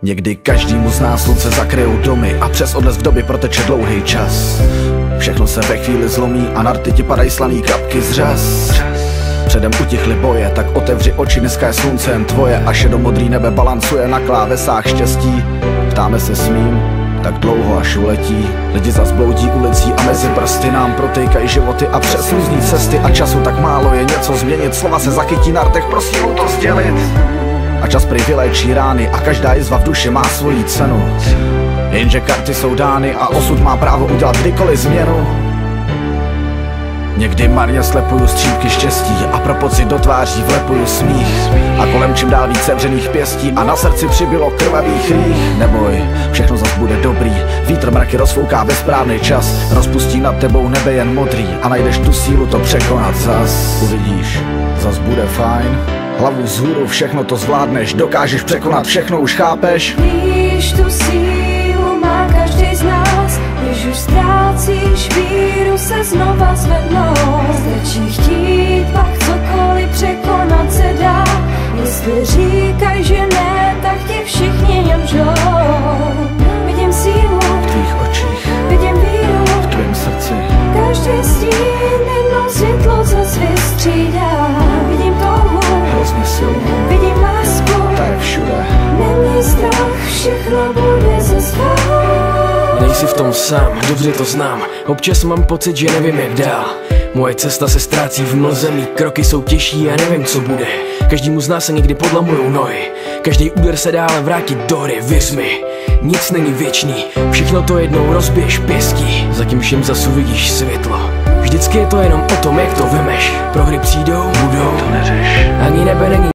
Někdy každému z nás slunce zakryjou domy a přes odlesk doby proteče dlouhý čas. Všechno se ve chvíli zlomí a na rty ti padají slaný kapky z řas. Předem utichly boje, tak otevři oči, dneska je slunce jen tvoje a šedomodrý nebe balancuje na klávesách štěstí. Ptáme se smím, tak dlouho až uletí. Lidi zas bloudí ulicí a mezi prsty nám protejkají životy a přes různý cesty a času tak málo je něco změnit. Slova se zachytí na rtech, prosím to sdělit. A čas prý vyléčí rány a každá jizva v duši má svoji cenu. Jenže karty jsou dány a osud má právo udělat kdykoliv změnu. Někdy marně slepuju střípky štěstí a pro pocit do tváří vlepuju smích. A kolem čím dál více vřených pěstí a na srdci přibylo krvavých rých. Neboj, všechno zas bude dobrý, vítr mraky rozfouká ve správný čas. Rozpustí nad tebou nebe jen modrý a najdeš tu sílu to překonat zas. Uvidíš, zas bude fajn, hlavu vzhůru, všechno to zvládneš, dokážeš překonat všechno, už chápeš? Víš, tu sílu má každý z nás, když už ztrácíš víru se znova zvednout. Stačí chtít, pak cokoliv překonat se dá. Jestli říkaj, že ne, tak tě všichni nemžou. Vidím sílu v tvých očích, vidím víru v tvém srdci. Každý stín jedno světlo zas vystřídá. Vidím touhu, Hrozně silnou, vidím lásku, ta je všude. neměj strach, všechno bude zas fajn. Nejsi v tom sám, dobře to znám. Občas mám pocit, že nevím jak dál. Moje cesta se ztrácí v mlze, mý kroky jsou těžší a nevím co bude. Každému z nás se někdy podlamujou nohy. Každý úder se dále vrátit do hry, věř mi. Nic není věčný, všechno to jednou rozbiješ pěstí. Zatím všem zas uvidíš světlo. Vždycky je to jenom o tom, jak to vemeš. Prohry přijdou, budou, To neřeš. ani nebe není